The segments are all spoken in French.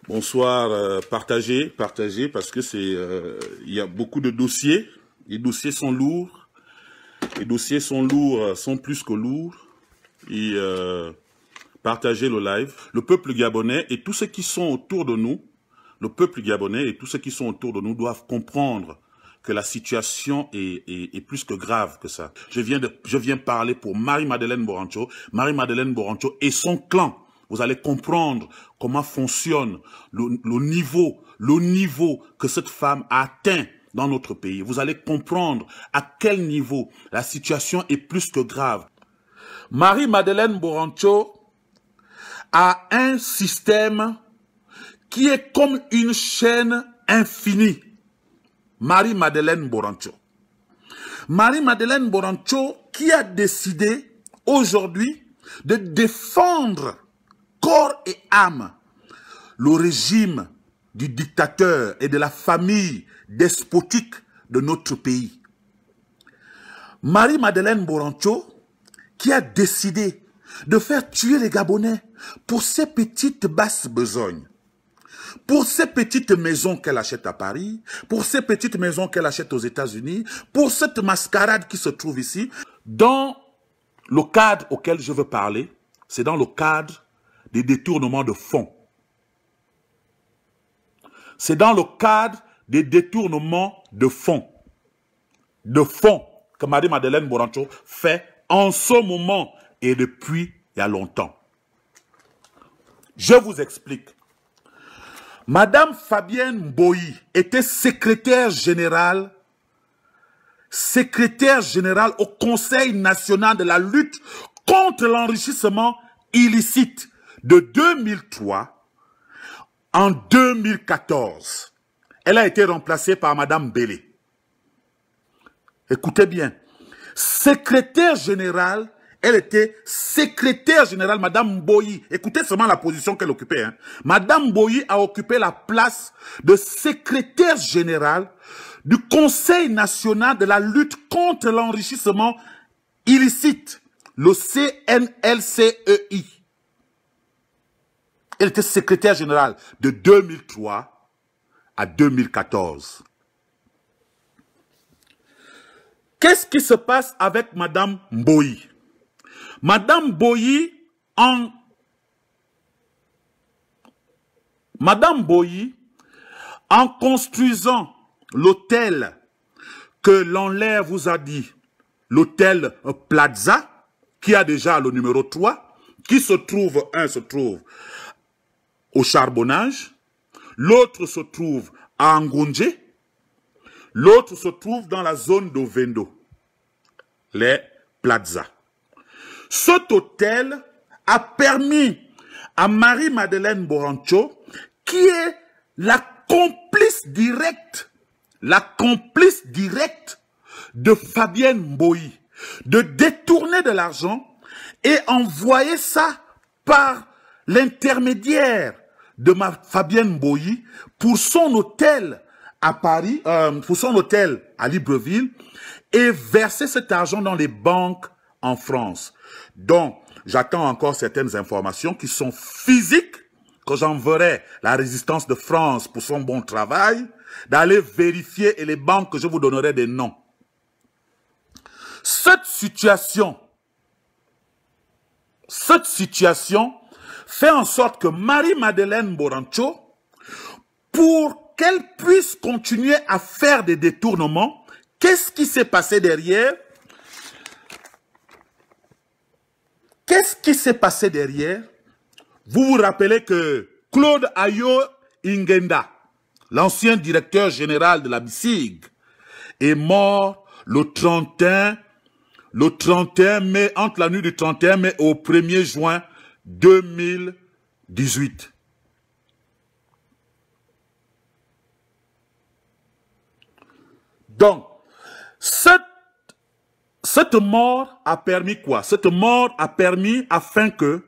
Bonsoir, partagez parce que c'est, il y a beaucoup de dossiers. Les dossiers sont lourds. Les dossiers sont lourds, sont plus que lourds. Et partagez le live. Le peuple gabonais et tous ceux qui sont autour de nous, le peuple gabonais et tous ceux qui sont autour de nous doivent comprendre que la situation est plus que grave que ça. Je viens parler pour Marie-Madeleine Borancho. Marie-Madeleine Borancho et son clan. Vous allez comprendre comment fonctionne le niveau que cette femme a atteint dans notre pays. Vous allez comprendre à quel niveau la situation est plus que grave. Marie-Madeleine Borancho a un système qui est comme une chaîne infinie. Marie-Madeleine Borancho. Marie-Madeleine Borancho qui a décidé aujourd'hui de défendre corps et âme le régime du dictateur et de la famille despotique de notre pays. Marie-Madeleine Borancho qui a décidé de faire tuer les Gabonais pour ses petites basses besognes, pour ces petites maisons qu'elle achète à Paris, pour ces petites maisons qu'elle achète aux États-Unis, pour cette mascarade qui se trouve ici. Dans le cadre auquel je veux parler, c'est dans le cadre des détournements de fonds. C'est dans le cadre des détournements de fonds. Que Marie-Madeleine Borancho fait en ce moment et depuis il y a longtemps. Je vous explique. Madame Fabienne Mboyi était secrétaire générale au Conseil national de la lutte contre l'enrichissement illicite de 2003 en 2014. Elle a été remplacée par Madame Bélé. Écoutez bien, secrétaire générale, elle était secrétaire générale, Madame Mboyi. Écoutez seulement la position qu'elle occupait. Hein. Madame Mboyi a occupé la place de secrétaire générale du Conseil national de la lutte contre l'enrichissement illicite, le CNLCEI. Elle était secrétaire générale de 2003 à 2014. Qu'est-ce qui se passe avec Madame Mboyi? Madame Mboyi, en construisant l'hôtel que l'Enlaire vous a dit, l'hôtel Plaza, qui a déjà le numéro 3, qui se trouve au Charbonnage, l'autre se trouve à Ngonje, l'autre se trouve dans la zone d'Ovendo, les Plaza. Cet hôtel a permis à Marie-Madeleine Borancho, qui est la complice directe de Fabienne Mboyi, de détourner de l'argent et envoyer ça par l'intermédiaire de Fabienne Mboyi pour son hôtel à Paris, pour son hôtel à Libreville, et verser cet argent dans les banques en France. Donc, j'attends encore certaines informations qui sont physiques, que j'enverrai la résistance de France pour son bon travail, d'aller vérifier et les banques que je vous donnerai des noms. Cette situation fait en sorte que Marie-Madeleine Borancho, pour qu'elle puisse continuer à faire des détournements, qu'est-ce qui s'est passé derrière? Qu'est-ce qui s'est passé derrière? Vous vous rappelez que Claude Ayo Ingenda, l'ancien directeur général de la BICIG, est mort le 31 mai, entre la nuit du 31 mai au 1er juin 2018. Donc, cette mort a permis quoi? Cette mort a permis afin que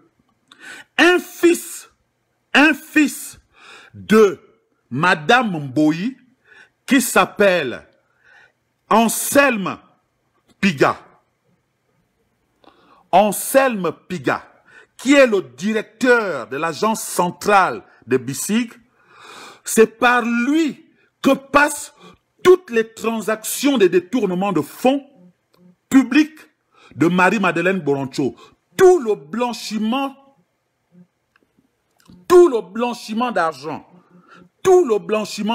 un fils de Madame Mboyi, qui s'appelle Anselme Piga, qui est le directeur de l'agence centrale de BICIG, c'est par lui que passent toutes les transactions de détournement de fonds publics de Marie-Madeleine Boroncho. Tout le blanchiment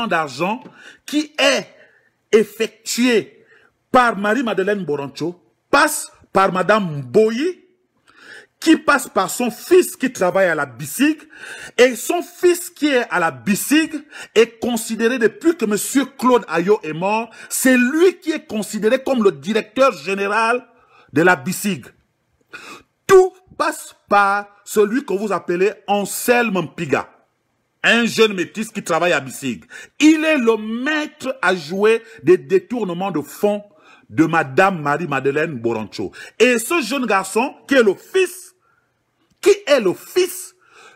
d'argent qui est effectué par Marie-Madeleine Boroncho passe par Madame Mboyi, qui passe par son fils qui travaille à la BICIG, et son fils qui est à la BICIG est considéré, depuis que M. Claude Ayo est mort, c'est lui qui est considéré comme le directeur général de la BICIG. Tout passe par celui que vous appelez Anselme Mpiga, un jeune métis qui travaille à BICIG. Il est le maître à jouer des détournements de fonds de Madame Marie-Madeleine Boroncho. Et ce jeune garçon, qui est le fils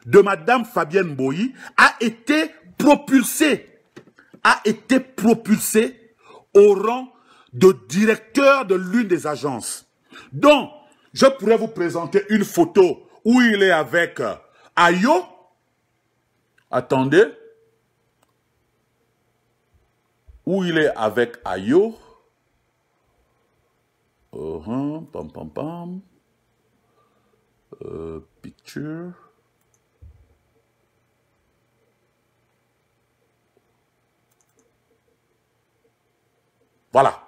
de Madame Fabienne Mboyi, a été propulsé au rang de directeur de l'une des agences. Donc, je pourrais vous présenter une photo où il est avec Ayo. Attendez. Où il est avec Ayo. Pam pam pam. Picture. Voilà.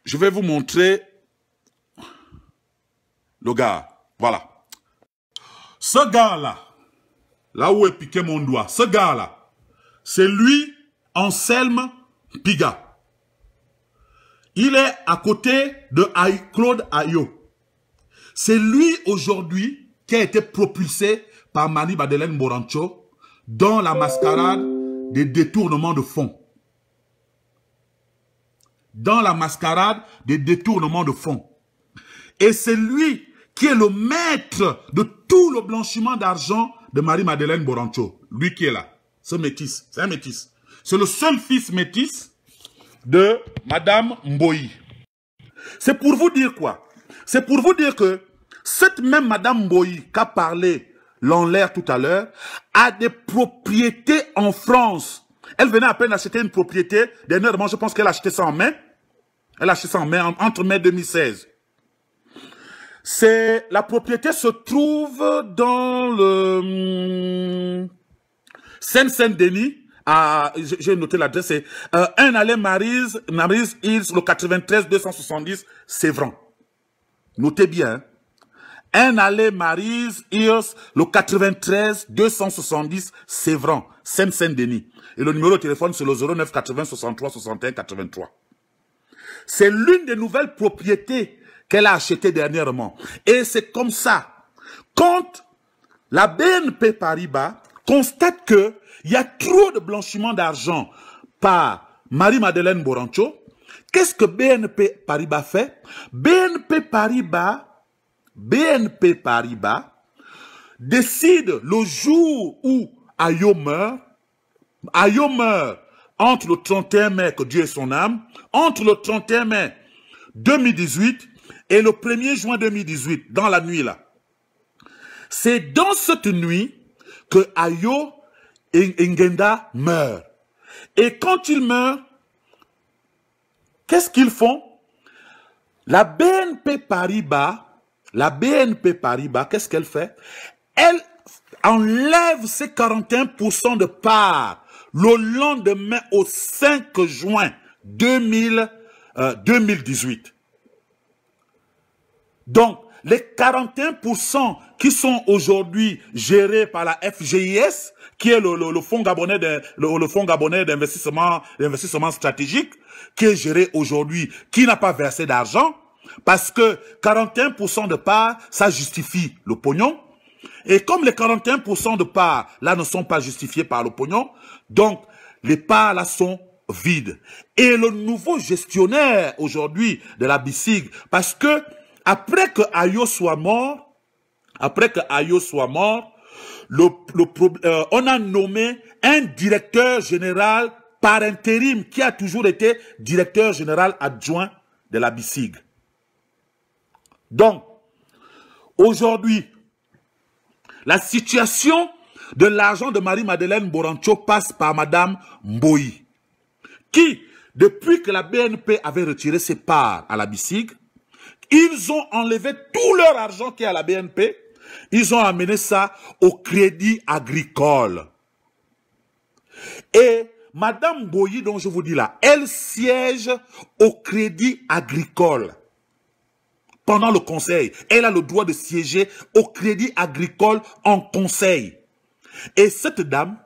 Je vais vous montrer le gars. Voilà. Ce gars-là, là où est piqué mon doigt, ce gars-là, c'est lui, Anselme Mpiga. Il est à côté de Claude Ayo. C'est lui aujourd'hui qui a été propulsé par Marie-Madeleine Boroncho dans la mascarade des détournements de fonds. Et c'est lui qui est le maître de tout le blanchiment d'argent de Marie-Madeleine Boroncho. Lui qui est là. Ce métis. C'est un métis. C'est le seul fils métis de Madame Mboyi. C'est pour vous dire quoi? C'est pour vous dire que cette même Madame Mboyi qu'a parlé Lanlaire tout à l'heure a des propriétés en France. Elle venait à peine d'acheter une propriété. Dernièrement, je pense qu'elle a acheté ça en mai. Elle a acheté ça en mai, entre mai 2016. La propriété se trouve dans le Seine-Saint-Denis. J'ai noté l'adresse, c'est 1 allée Maryse Hills, le 93 270 Sévran. Notez bien. 1 allée Maryse Hills, le 93 270 Sévran, Seine-Saint-Denis. Et le numéro de téléphone, c'est le 09 80 63 61 83. C'est l'une des nouvelles propriétés qu'elle a achetées dernièrement. Et c'est comme ça. Quand la BNP Paribas constate qu'il y a trop de blanchiment d'argent par Marie-Madeleine Boroncho, qu'est-ce que BNP Paribas fait? BNP Paribas décide le jour où Ayo meurt entre le 31 mai, que Dieu ait son âme, entre le 31 mai 2018 et le 1er juin 2018, dans la nuit là. C'est dans cette nuit que Ayo Ngenda meurt. Et quand il meurt, qu'est-ce qu'ils font? La BNP Paribas, qu'est-ce qu'elle fait? Elle enlève ses 41% de parts le lendemain au 5 juin 2018. Donc, les 41% qui sont aujourd'hui gérés par la FGIS, qui est le fonds gabonais d'investissement stratégique, qui est géré aujourd'hui, qui n'a pas versé d'argent, parce que 41% de parts, ça justifie le pognon. Et comme les 41% de parts, là, ne sont pas justifiés par le pognon, donc, les parts, là, sont vides. Et le nouveau gestionnaire, aujourd'hui, de la BICIG, parce que, après que Ayo soit mort, on a nommé un directeur général par intérim, qui a toujours été directeur général adjoint de la BICIG. Donc, aujourd'hui, la situation de l'argent de Marie-Madeleine Borancho passe par Madame Mboyi, qui, depuis que la BNP avait retiré ses parts à la BICIG, ils ont enlevé tout leur argent qui est à la BNP, ils ont amené ça au Crédit Agricole. Et Madame Mboyi, dont je vous dis là, elle siège au Crédit Agricole. Pendant le conseil, elle a le droit de siéger au Crédit Agricole en conseil. Et cette dame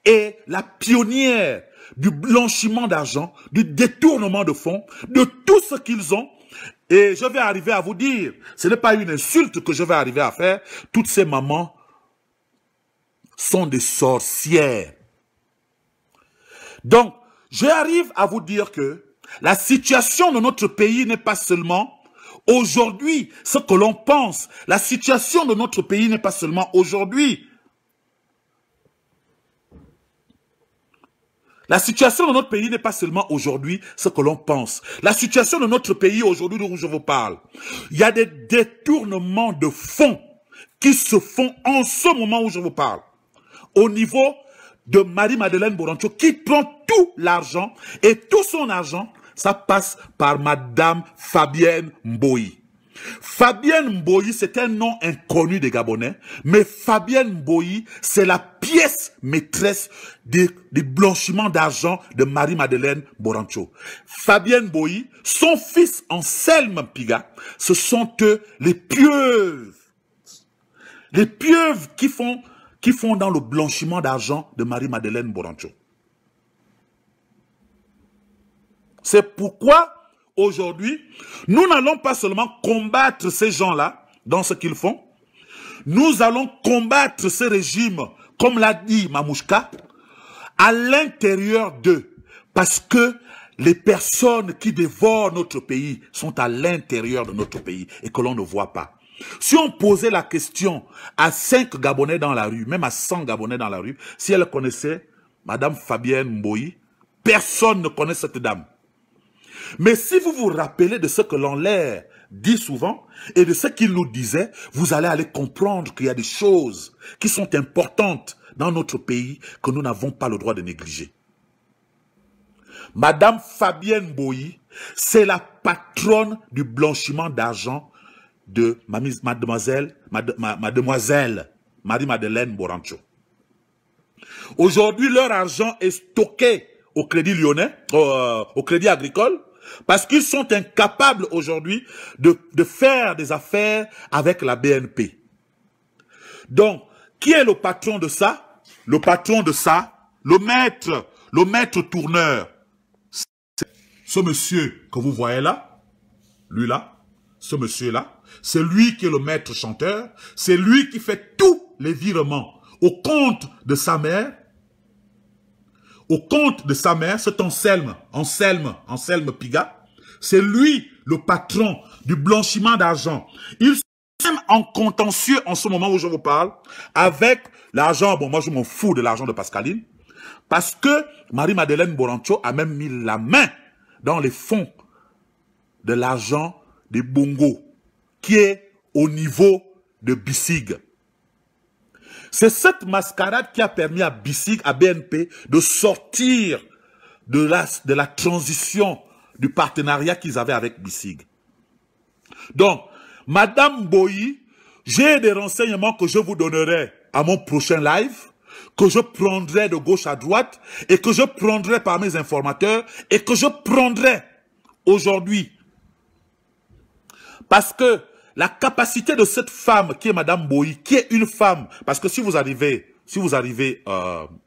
est la pionnière du blanchiment d'argent, du détournement de fonds, de tout ce qu'ils ont. Et je vais arriver à vous dire, ce n'est pas une insulte que je vais arriver à faire, toutes ces mamans sont des sorcières. Donc, j'arrive à vous dire que la situation de notre pays n'est pas seulement aujourd'hui ce que l'on pense. La situation de notre pays n'est pas seulement aujourd'hui. La situation de notre pays n'est pas seulement aujourd'hui ce que l'on pense. La situation de notre pays aujourd'hui d'où je vous parle, il y a des détournements de fonds qui se font en ce moment où je vous parle. Au niveau de Marie-Madeleine Borancho qui prend tout l'argent et tout son argent, ça passe par Madame Fabienne Mboyi. Fabienne Mboyi, c'est un nom inconnu des Gabonais, mais Fabienne Mboyi, c'est la pièce maîtresse du blanchiment d'argent de Marie-Madeleine Borancho. Fabienne Mboyi, son fils Anselme Piga, ce sont eux les pieuvres. Les pieuvres qui font dans le blanchiment d'argent de Marie-Madeleine Borancho. C'est pourquoi, aujourd'hui, nous n'allons pas seulement combattre ces gens-là dans ce qu'ils font, nous allons combattre ce régime, comme l'a dit Mamouchka, à l'intérieur d'eux, parce que les personnes qui dévorent notre pays sont à l'intérieur de notre pays et que l'on ne voit pas. Si on posait la question à 5 Gabonais dans la rue, même à 100 Gabonais dans la rue, si elle connaissait Madame Fabienne Mboyi, personne ne connaît cette dame. Mais si vous vous rappelez de ce que Lanlaire dit souvent et de ce qu'il nous disait, vous allez aller comprendre qu'il y a des choses qui sont importantes dans notre pays que nous n'avons pas le droit de négliger. Madame Fabienne Mboyi, c'est la patronne du blanchiment d'argent de mademoiselle Marie-Madeleine Borancho. Aujourd'hui, leur argent est stocké au Crédit Lyonnais, au Crédit Agricole, parce qu'ils sont incapables aujourd'hui de faire des affaires avec la BNP. Donc, qui est le patron de ça? Le patron de ça, le maître tourneur. Ce monsieur que vous voyez là, lui là, ce monsieur-là, c'est lui qui est le maître chanteur, c'est lui qui fait tous les virements au compte de sa mère. Au compte de sa mère, c'est Anselme Piga. C'est lui le patron du blanchiment d'argent. Il est même en contentieux en ce moment où je vous parle avec l'argent. Bon, moi je m'en fous de l'argent de Pascaline. Parce que Marie-Madeleine Borancho a même mis la main dans les fonds de l'argent des Bongo, qui est au niveau de BICIG. C'est cette mascarade qui a permis à BICIG, à BNP, de sortir de la transition du partenariat qu'ils avaient avec BICIG. Donc, Madame Mboyi, j'ai des renseignements que je vous donnerai à mon prochain live, que je prendrai de gauche à droite, et que je prendrai par mes informateurs, et que je prendrai aujourd'hui. Parce que la capacité de cette femme qui est Madame Mboyi, qui est une femme, parce que si vous arrivez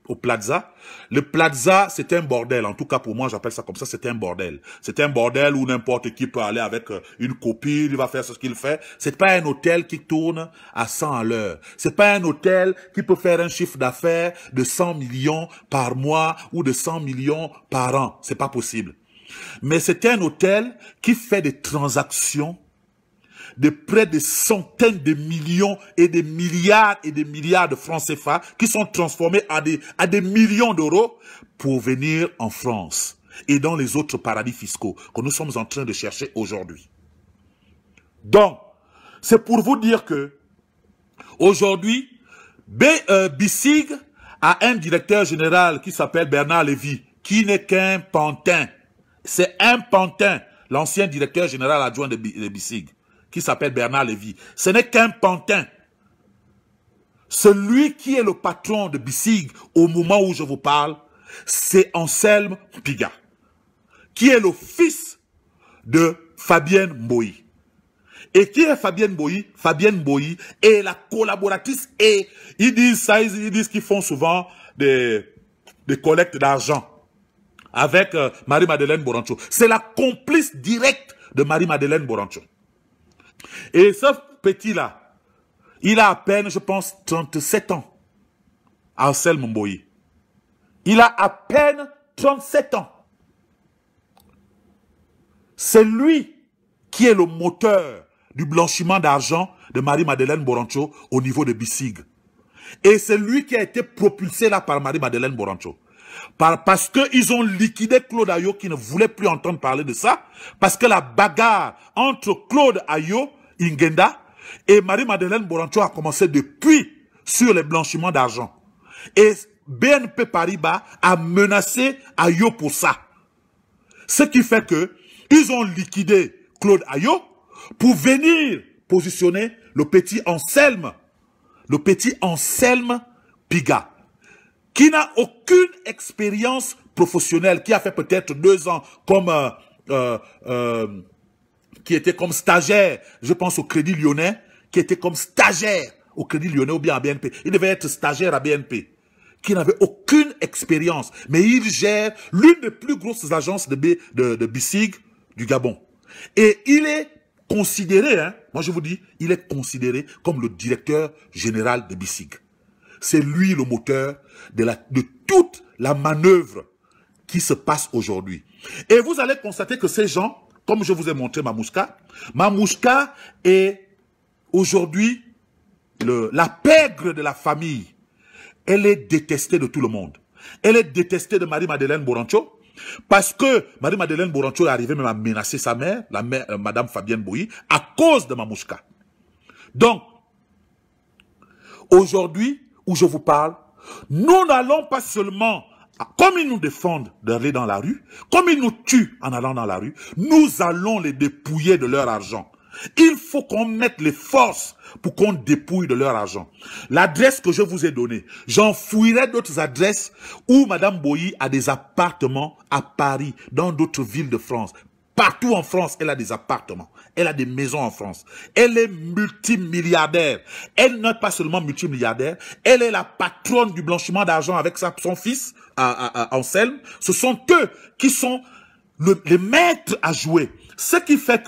au Plaza, le Plaza c'est un bordel, en tout cas pour moi j'appelle ça comme ça, c'est un bordel. C'est un bordel où n'importe qui peut aller avec une copine, il va faire ce qu'il fait. C'est pas un hôtel qui tourne à 100 à l'heure. C'est pas un hôtel qui peut faire un chiffre d'affaires de 100 millions par mois ou de 100 millions par an. C'est pas possible. Mais c'est un hôtel qui fait des transactions de près de centaines de millions et des milliards de francs CFA qui sont transformés à des millions d'euros pour venir en France et dans les autres paradis fiscaux que nous sommes en train de chercher aujourd'hui. Donc, c'est pour vous dire que aujourd'hui, BICIG a un directeur général qui s'appelle Bernard Lévy, qui n'est qu'un pantin. C'est un pantin, l'ancien directeur général adjoint de BICIG, qui s'appelle Bernard Lévy. Ce n'est qu'un pantin. Celui qui est le patron de BICIG au moment où je vous parle, c'est Anselme Piga, qui est le fils de Fabienne Mboyi. Et qui est Fabienne Mboyi? Fabienne Mboyi est la collaboratrice et ils disent ça, ils disent qu'ils font souvent des collectes d'argent avec Marie-Madeleine Borancho. C'est la complice directe de Marie-Madeleine Borancho. Et ce petit-là, il a à peine, je pense, 37 ans. Anselme Mboyi. Il a à peine 37 ans. C'est lui qui est le moteur du blanchiment d'argent de Marie-Madeleine Borancho au niveau de BICIG. Et c'est lui qui a été propulsé là par Marie-Madeleine Borancho. Parce qu'ils ont liquidé Claude Ayo qui ne voulait plus entendre parler de ça. Parce que la bagarre entre Claude Ayo, Ingenda, et Marie-Madeleine Borancho a commencé depuis sur les blanchiments d'argent. Et BNP Paribas a menacé Ayo pour ça. Ce qui fait que ils ont liquidé Claude Ayo pour venir positionner le petit Anselme Piga, qui n'a aucune expérience professionnelle, qui a fait peut-être 2 ans comme qui était comme stagiaire, je pense au Crédit Lyonnais, qui était comme stagiaire au Crédit Lyonnais ou bien à BNP. Il devait être stagiaire à BNP, qui n'avait aucune expérience, mais il gère l'une des plus grosses agences de BICIG du Gabon. Et il est considéré, hein, moi je vous dis, il est considéré comme le directeur général de BICIG. C'est lui le moteur de toute la manœuvre qui se passe aujourd'hui. Et vous allez constater que ces gens, comme je vous ai montré Mamouchka est aujourd'hui la pègre de la famille. Elle est détestée de tout le monde. Elle est détestée de Marie-Madeleine Borancho, parce que Marie-Madeleine Borancho est arrivée même à menacer sa mère, Madame Fabienne Mboyi, à cause de Mamouchka. Donc, aujourd'hui, où je vous parle, nous n'allons pas seulement, comme ils nous défendent d'aller dans la rue, comme ils nous tuent en allant dans la rue, nous allons les dépouiller de leur argent. Il faut qu'on mette les forces pour qu'on dépouille de leur argent. L'adresse que je vous ai donnée, j'en fouillerai d'autres adresses où Madame Boyi a des appartements à Paris, dans d'autres villes de France. Partout en France, elle a des appartements. Elle a des maisons en France. Elle est multimilliardaire. Elle n'est pas seulement multimilliardaire, elle est la patronne du blanchiment d'argent avec son fils, Anselme. Ce sont eux qui sont les maîtres à jouer. Ce qui fait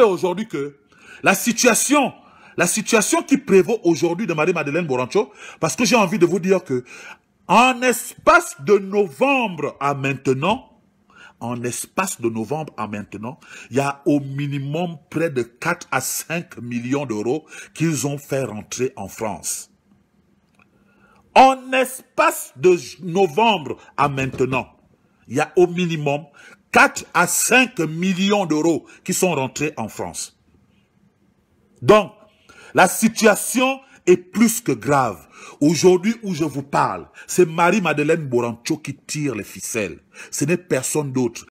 aujourd'hui que la situation qui prévaut aujourd'hui de Marie-Madeleine Borancho, parce que j'ai envie de vous dire que en espace de novembre à maintenant, il y a au minimum près de 4 à 5 millions d'euros qu'ils ont fait rentrer en France. En espace de novembre à maintenant, il y a au minimum 4 à 5 millions d'euros qui sont rentrés en France. Donc, la situation est plus que grave. Aujourd'hui où je vous parle, c'est Marie-Madeleine Borancho qui tire les ficelles. Ce n'est personne d'autre.